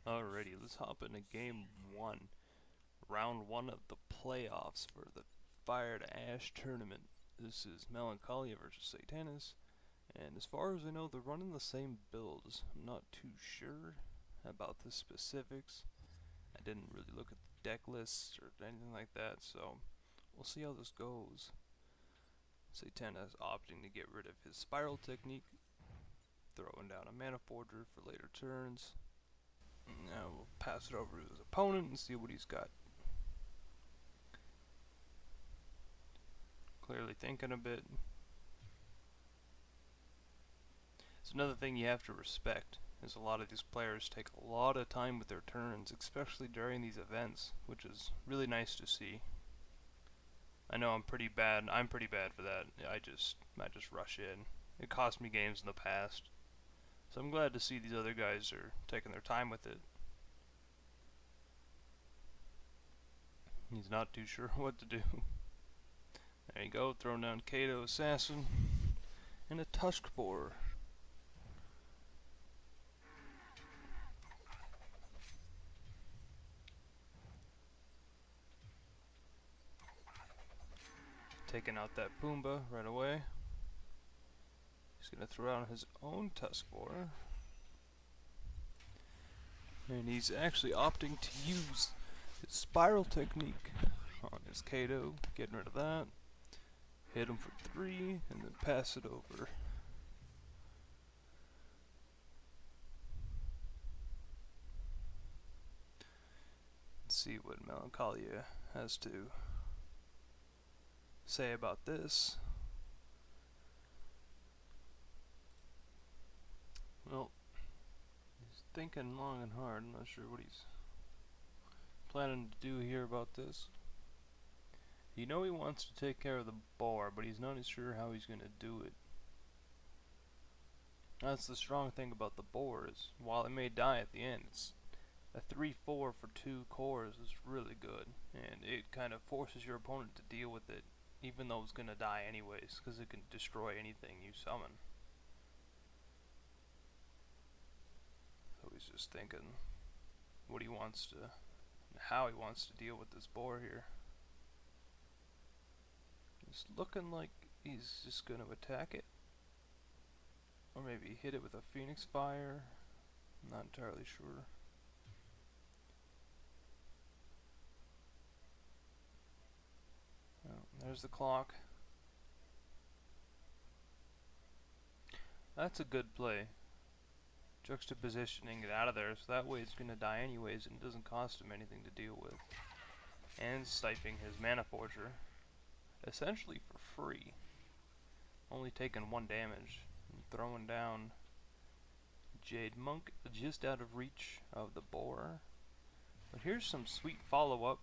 Alrighty, let's hop into game one. Round one of the playoffs for the Fire to Ash tournament. This is Melancholia versus Satanais. And as far as I know, they're running the same builds. I'm not too sure about the specifics. I didn't really look at the deck lists or anything like that, so we'll see how this goes. Satanais opting to get rid of his spiral technique, throwing down a mana forger for later turns. Now we'll pass it over to his opponent and see what he's got. Clearly thinking a bit. It's another thing you have to respect, is a lot of these players take a lot of time with their turns, especially during these events, which is really nice to see. I know I'm pretty bad for that. I just rush in. It cost me games in the past. So I'm glad to see these other guys are taking their time with it. He's not too sure what to do. There you go, throwing down Kato Assassin and a Tusk Boar. Taking out that Pumbaa right away. He's gonna throw out his own Tusk Boar. And he's actually opting to use his spiral technique on his Kato, getting rid of that. Hit him for 3 and then pass it over. Let's see what Melancholia has to say about this. Well, he's thinking long and hard. I'm not sure what he's planning to do here about this. You know he wants to take care of the boar, but he's not sure how he's going to do it. That's the strong thing about the boar, is while it may die at the end, it's a 3/4 for 2 cores is really good, and it kind of forces your opponent to deal with it, even though it's going to die anyways, because it can destroy anything you summon. So he's just thinking what he wants to, how he wants to deal with this boar here. It's looking like he's just going to attack it. Or maybe hit it with a Phoenix Fire. I'm not entirely sure. Oh, there's the clock. That's a good play. Juxtapositioning it out of there, so that way it's going to die anyways and it doesn't cost him anything to deal with. And siphoning his mana forger. Essentially for free. Only taking 1 damage. And throwing down Jade Monk just out of reach of the boar. But here's some sweet follow-up.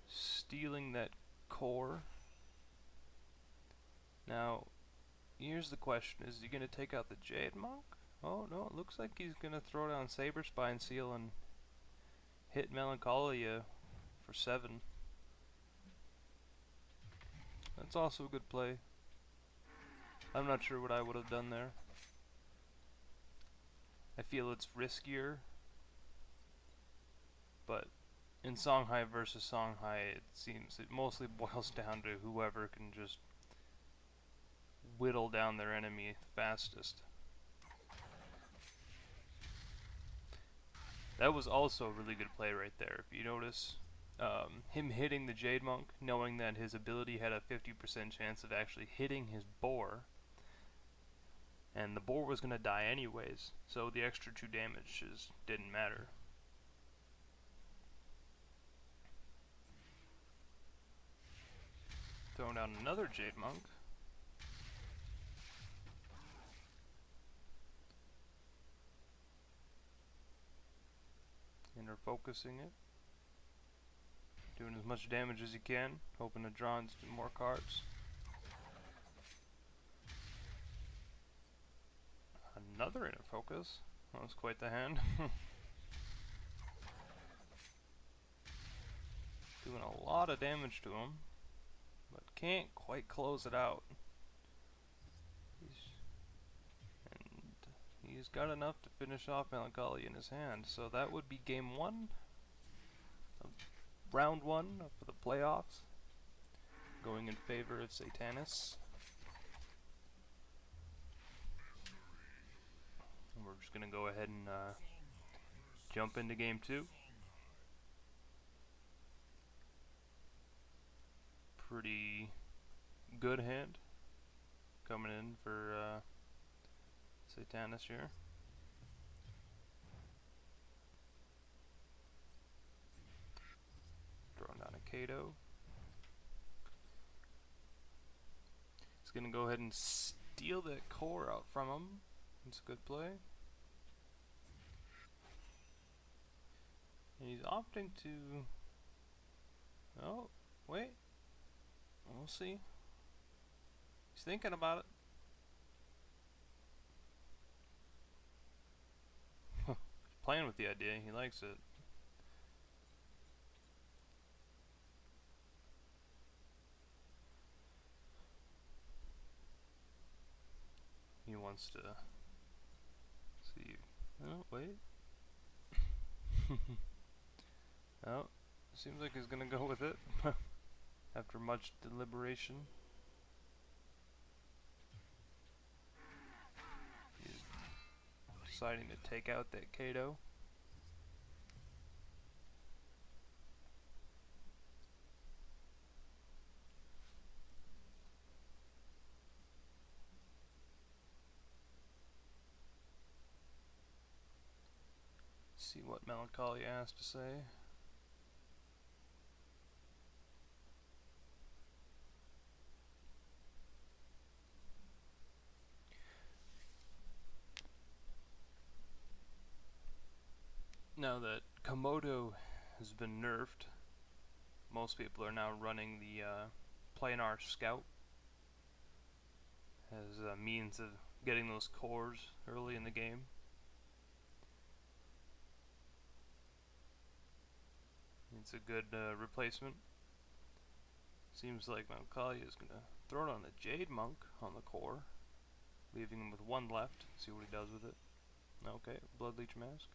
Stealing that core. Now, here's the question. Is he going to take out the Jade Monk? Oh no, it looks like he's going to throw down Saber Spine Seal and hit Melancholia for 7. That's also a good play. I'm not sure what I would have done there. I feel it's riskier, but in Songhai versus Songhai, it seems it mostly boils down to whoever can just whittle down their enemy the fastest. That was also a really good play right there. If you notice, him hitting the Jade Monk, knowing that his ability had a 50% chance of actually hitting his boar, and the boar was going to die anyways, so the extra 2 damage just didn't matter. Throwing down another Jade Monk. Inner focusing it. Doing as much damage as he can, hoping to draw in some more cards. Another inner focus. That was quite the hand. Doing a lot of damage to him, but can't quite close it out. He he's got enough to finish off Melancholia in his hand. So that would be game 1 of round 1 for the playoffs, going in favor of Satanais. And we're just going to go ahead and jump into game 2. Pretty good hand coming in for Satanais here. Throwing down a Kato. He's going to go ahead and steal that core out from him. It's a good play. And he's opting to... Oh, wait. We'll see. He's thinking about it. Playing with the idea. He likes it. He wants to see. Oh, wait. Oh, seems like he's gonna go with it. After much deliberation. He's deciding to take out that Kato. See what Melancholia has to say. Now that Komodo has been nerfed, most people are now running the planar scout as a means of getting those cores early in the game. It's a good replacement. Seems like Melancholia is going to throw it on the Jade Monk on the core, leaving him with 1 left. See what he does with it. Okay, Bloodleech Mask.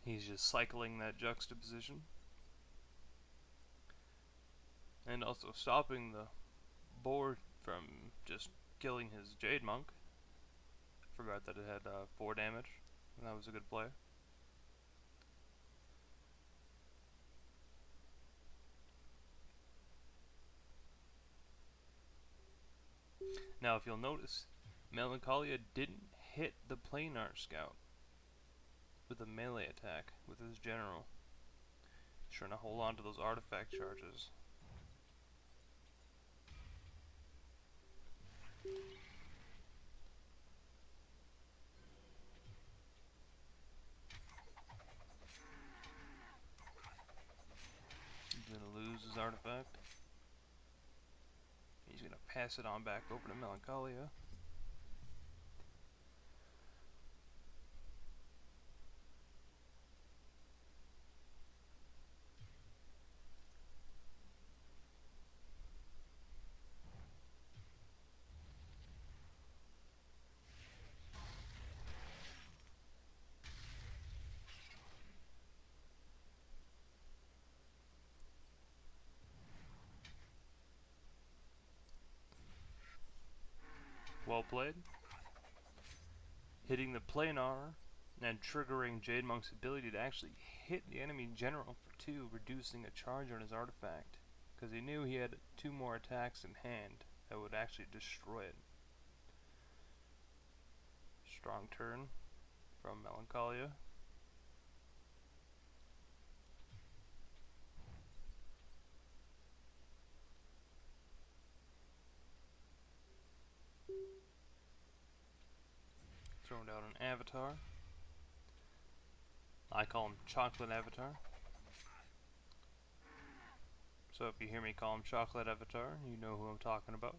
He's just cycling that juxtaposition. And also stopping the board from just killing his Jade Monk. Forgot that it had 4 damage. And that was a good play. Now if you'll notice, Melancholia didn't hit the planar scout with a melee attack with his general. He's trying to hold on to those artifact charges. He's gonna lose his artifact. He's gonna pass it on back over to Melancholia. Well played. Hitting the planar and triggering Jade Monk's ability to actually hit the enemy general for 2, reducing a charge on his artifact, because he knew he had 2 more attacks in hand that would actually destroy it. Strong turn from Melancholia. Throwing down an Avatar. I call him Chocolate Avatar. So if you hear me call him Chocolate Avatar, you know who I'm talking about.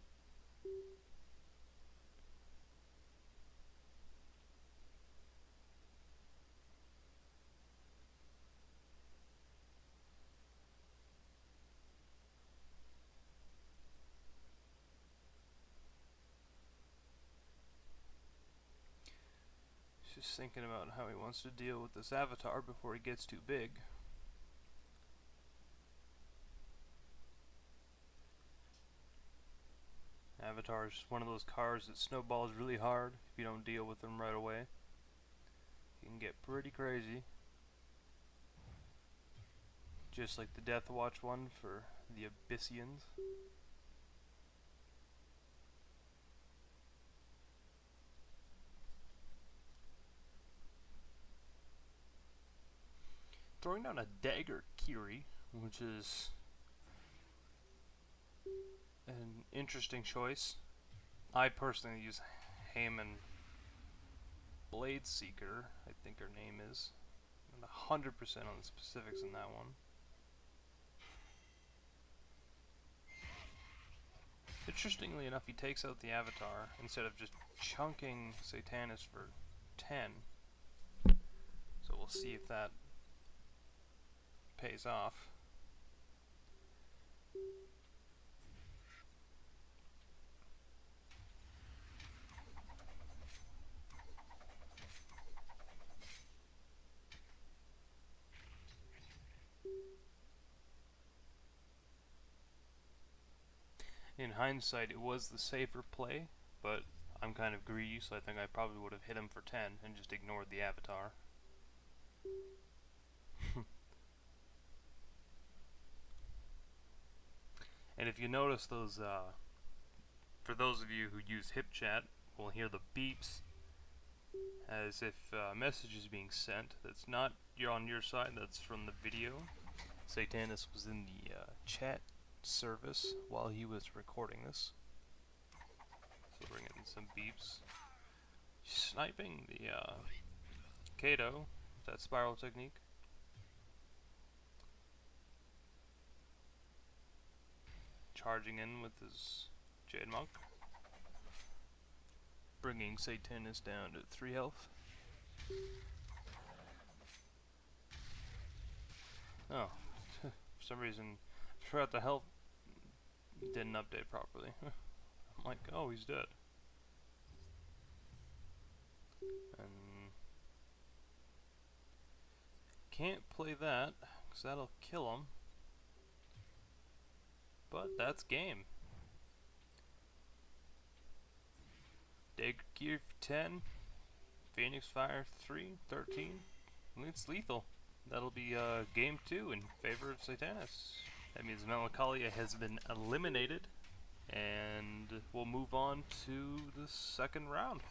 Just thinking about how he wants to deal with this avatar before he gets too big. Avatar is just one of those cards that snowballs really hard if you don't deal with them right away. You can get pretty crazy. Just like the Death Watch one for the Abyssians. Throwing down a Dagger Kiri, which is an interesting choice. I personally use Heyman Blade Seeker, I think her name is. I'm 100% on the specifics in that one. Interestingly enough, he takes out the Avatar instead of just chunking Satanais for 10. So we'll see if that pays off. In hindsight, it was the safer play, but I'm kind of greedy, so I think I probably would have hit him for 10 and just ignored the Avatar. And if you notice those, for those of you who use HipChat, will hear the beeps as if a message is being sent. That's not on your side, that's from the video. Satanais was in the chat service while he was recording this. So bring in some beeps. Sniping the Kato, that spiral technique. Charging in with his Jade Monk. Bringing Satanais down to 3 health. Oh, for some reason, I forgot the health didn't update properly. I'm like, oh, he's dead. And can't play that, because that'll kill him. But that's game. Dagger Gear for 10, Phoenix Fire 3, 13. It's lethal. That'll be game 2 in favor of Satanais. That means Melancholia has been eliminated, and we'll move on to the second round.